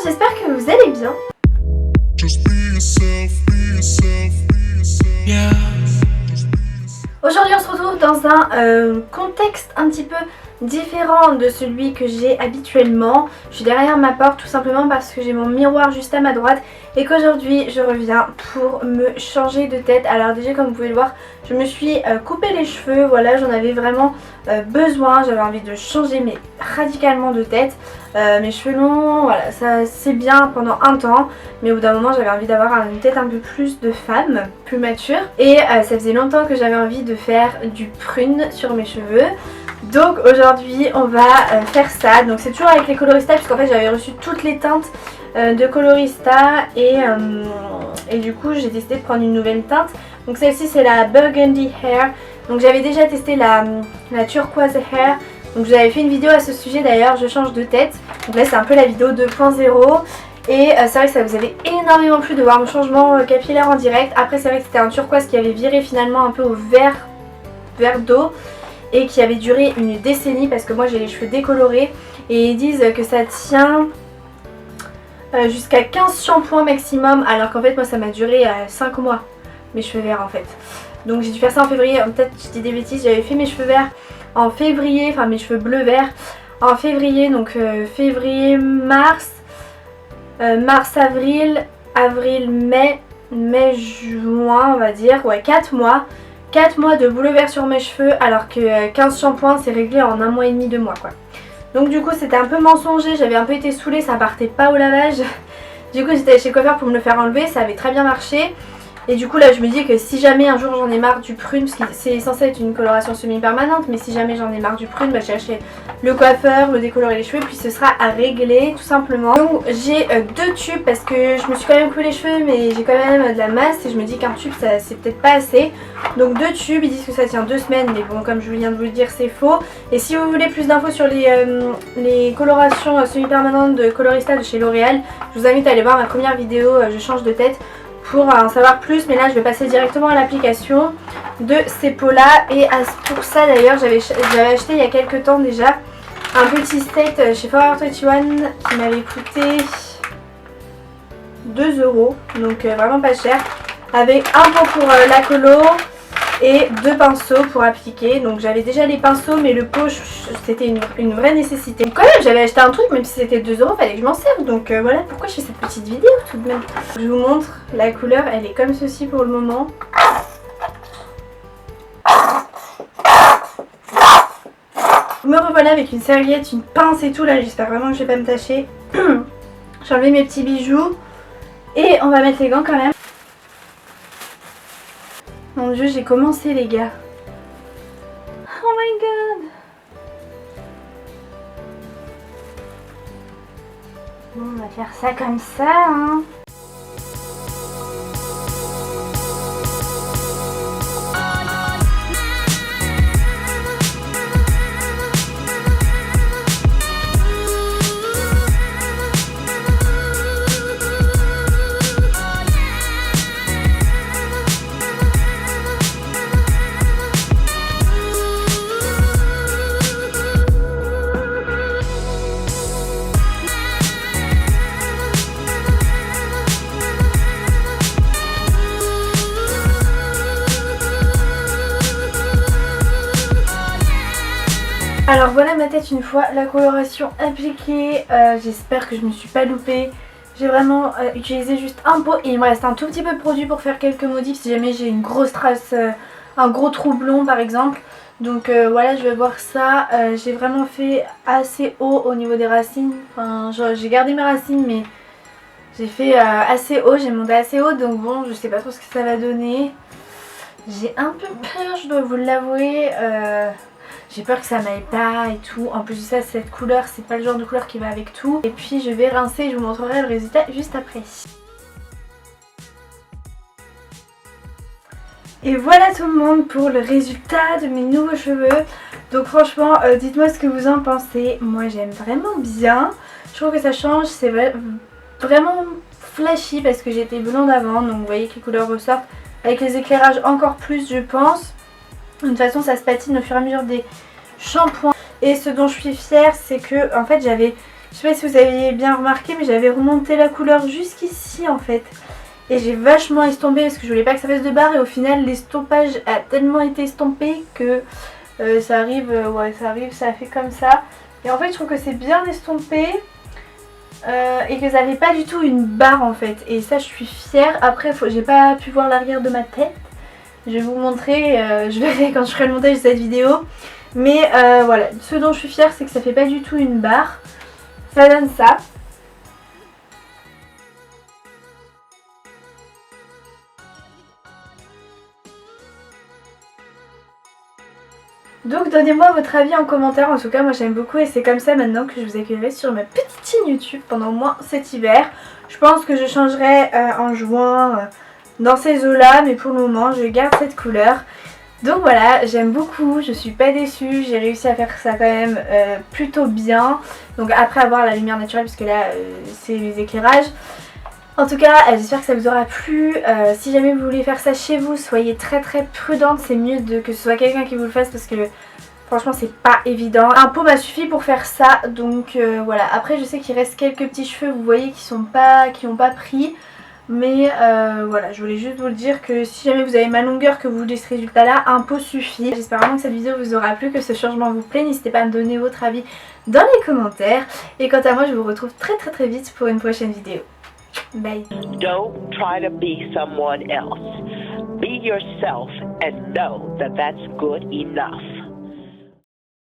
j'espère que vous allez bien. Aujourd'hui on se retrouve dans un contexte un petit peu différent de celui que j'ai habituellement. Je suis derrière ma porte tout simplement parce que j'ai mon miroir juste à ma droite et qu'aujourd'hui je reviens pour me changer de tête. Alors déjà, comme vous pouvez le voir, je me suis coupé les cheveux, voilà, j'en avais vraiment besoin, j'avais envie de changer mais radicalement de tête. Mes cheveux longs, voilà, ça c'est bien pendant un temps, mais au bout d'un moment j'avais envie d'avoir une tête un peu plus de femme, plus mature. Et ça faisait longtemps que j'avais envie de faire du prune sur mes cheveux. Donc aujourd'hui on va faire ça. Donc c'est toujours avec les Colorista puisqu'en fait j'avais reçu toutes les teintes de Colorista et du coup j'ai décidé de prendre une nouvelle teinte. Donc celle-ci c'est la Burgundy Hair. Donc j'avais déjà testé la Turquoise Hair. Donc j'avais fait une vidéo à ce sujet d'ailleurs, je change de tête. Donc là c'est un peu la vidéo 2.0. Et c'est vrai que ça vous avait énormément plu de voir mon changement capillaire en direct. Après c'est vrai que c'était un turquoise qui avait viré finalement un peu au vert d'eau et qui avait duré une décennie parce que moi j'ai les cheveux décolorés et ils disent que ça tient jusqu'à 15 shampoings maximum, alors qu'en fait moi ça m'a duré 5 mois mes cheveux verts en fait. Donc j'ai dû faire ça en février, peut-être je dis des bêtises, j'avais fait mes cheveux verts en février, enfin mes cheveux bleu vert en février, donc février, mars, avril, mai, juin on va dire, ouais 4 mois. 4 mois de bleu vert sur mes cheveux alors que 15 shampoings c'est réglé en 1 mois et demi, 2 mois quoi. Donc du coup c'était un peu mensonger, j'avais un peu été saoulée, ça partait pas au lavage. Du coup j'étais allée chez le coiffeur pour me le faire enlever, ça avait très bien marché. Et du coup là je me dis que si jamais un jour j'en ai marre du prune, parce que c'est censé être une coloration semi-permanente, mais si jamais j'en ai marre du prune, bah j'irai chez le coiffeur, me décolorer les cheveux, puis ce sera à régler tout simplement. Donc j'ai 2 tubes parce que je me suis quand même coupé les cheveux mais j'ai quand même de la masse et je me dis qu'un tube ça c'est peut-être pas assez. Donc 2 tubes, ils disent que ça tient 2 semaines mais bon comme je viens de vous le dire c'est faux. Et si vous voulez plus d'infos sur les colorations semi-permanentes de Colorista de chez L'Oréal, je vous invite à aller voir ma première vidéo je change de tête pour en savoir plus, mais là je vais passer directement à l'application de ces pots là. Et pour ça d'ailleurs j'avais acheté il y a quelques temps déjà un petit state chez Forever 21 qui m'avait coûté 2 €, donc vraiment pas cher, avec un pot pour la colo et 2 pinceaux pour appliquer. Donc j'avais déjà les pinceaux mais le pot c'était une vraie nécessité. Donc, quand même j'avais acheté un truc, même si c'était 2 €, fallait que je m'en serve. Donc voilà pourquoi je fais cette petite vidéo tout de même. Je vous montre la couleur, elle est comme ceci pour le moment. Me revoilà avec une serviette, une pince et tout là, j'espère vraiment que je vais pas me tâcher. J'ai enlevé mes petits bijoux et on va mettre les gants quand même. Mon dieu, j'ai commencé les gars. Oh my god. Bon, on va faire ça comme ça hein. Alors voilà ma tête une fois la coloration appliquée, j'espère que je me suis pas loupée. J'ai vraiment utilisé juste un pot et il me reste un tout petit peu de produit pour faire quelques modifs si jamais j'ai une grosse trace, un gros trou blond par exemple. Donc voilà, je vais voir ça. J'ai vraiment fait assez haut au niveau des racines, enfin j'ai gardé mes racines mais j'ai fait assez haut, j'ai monté assez haut, donc bon je sais pas trop ce que ça va donner. J'ai un peu peur, je dois vous l'avouer. J'ai peur que ça m'aille pas et tout. En plus de ça, cette couleur, c'est pas le genre de couleur qui va avec tout. Et puis je vais rincer et je vous montrerai le résultat juste après. Et voilà tout le monde pour le résultat de mes nouveaux cheveux. Donc franchement, dites-moi ce que vous en pensez. Moi j'aime vraiment bien. Je trouve que ça change, c'est vraiment flashy parce que j'étais blonde avant. Donc vous voyez que les couleurs ressortent avec les éclairages encore plus je pense. De toute façon ça se patine au fur et à mesure des shampoings. Et ce dont je suis fière c'est que en fait j'avais Je sais pas si vous avez bien remarqué, mais j'avais remonté la couleur jusqu'ici en fait. Et j'ai vachement estompé parce que je voulais pas que ça fasse de barre et au final l'estompage a tellement été estompé que ça arrive, ça fait comme ça. Et en fait je trouve que c'est bien estompé et que ça fait pas du tout une barre en fait. Et ça je suis fière. Après j'ai pas pu voir l'arrière de ma tête. Je vais vous montrer, je verrai quand je ferai le montage de cette vidéo. Mais voilà, ce dont je suis fière c'est que ça fait pas du tout une barre. Ça donne ça. Donc donnez-moi votre avis en commentaire, en tout cas moi j'aime beaucoup et c'est comme ça maintenant que je vous accueillerai sur ma petite chaîne YouTube pendant au moins cet hiver. Je pense que je changerai en juin dans ces eaux là, mais pour le moment je garde cette couleur. Donc voilà, j'aime beaucoup, je suis pas déçue, j'ai réussi à faire ça quand même plutôt bien. Donc après avoir la lumière naturelle, puisque là c'est les éclairages. En tout cas, j'espère que ça vous aura plu. Si jamais vous voulez faire ça chez vous, soyez très prudente. C'est mieux que ce soit quelqu'un qui vous le fasse parce que franchement c'est pas évident. Un pot m'a suffi pour faire ça. Donc voilà. Après je sais qu'il reste quelques petits cheveux, vous voyez, qui n'ont pas pris. Mais voilà, je voulais juste vous le dire que si jamais vous avez ma longueur, que vous voulez ce résultat là, un pot suffit. J'espère vraiment que cette vidéo vous aura plu, que ce changement vous plaît. N'hésitez pas à me donner votre avis dans les commentaires. Et quant à moi, je vous retrouve très vite pour une prochaine vidéo. Bye. Don't try to be someone else. Be yourself and know that that's good enough.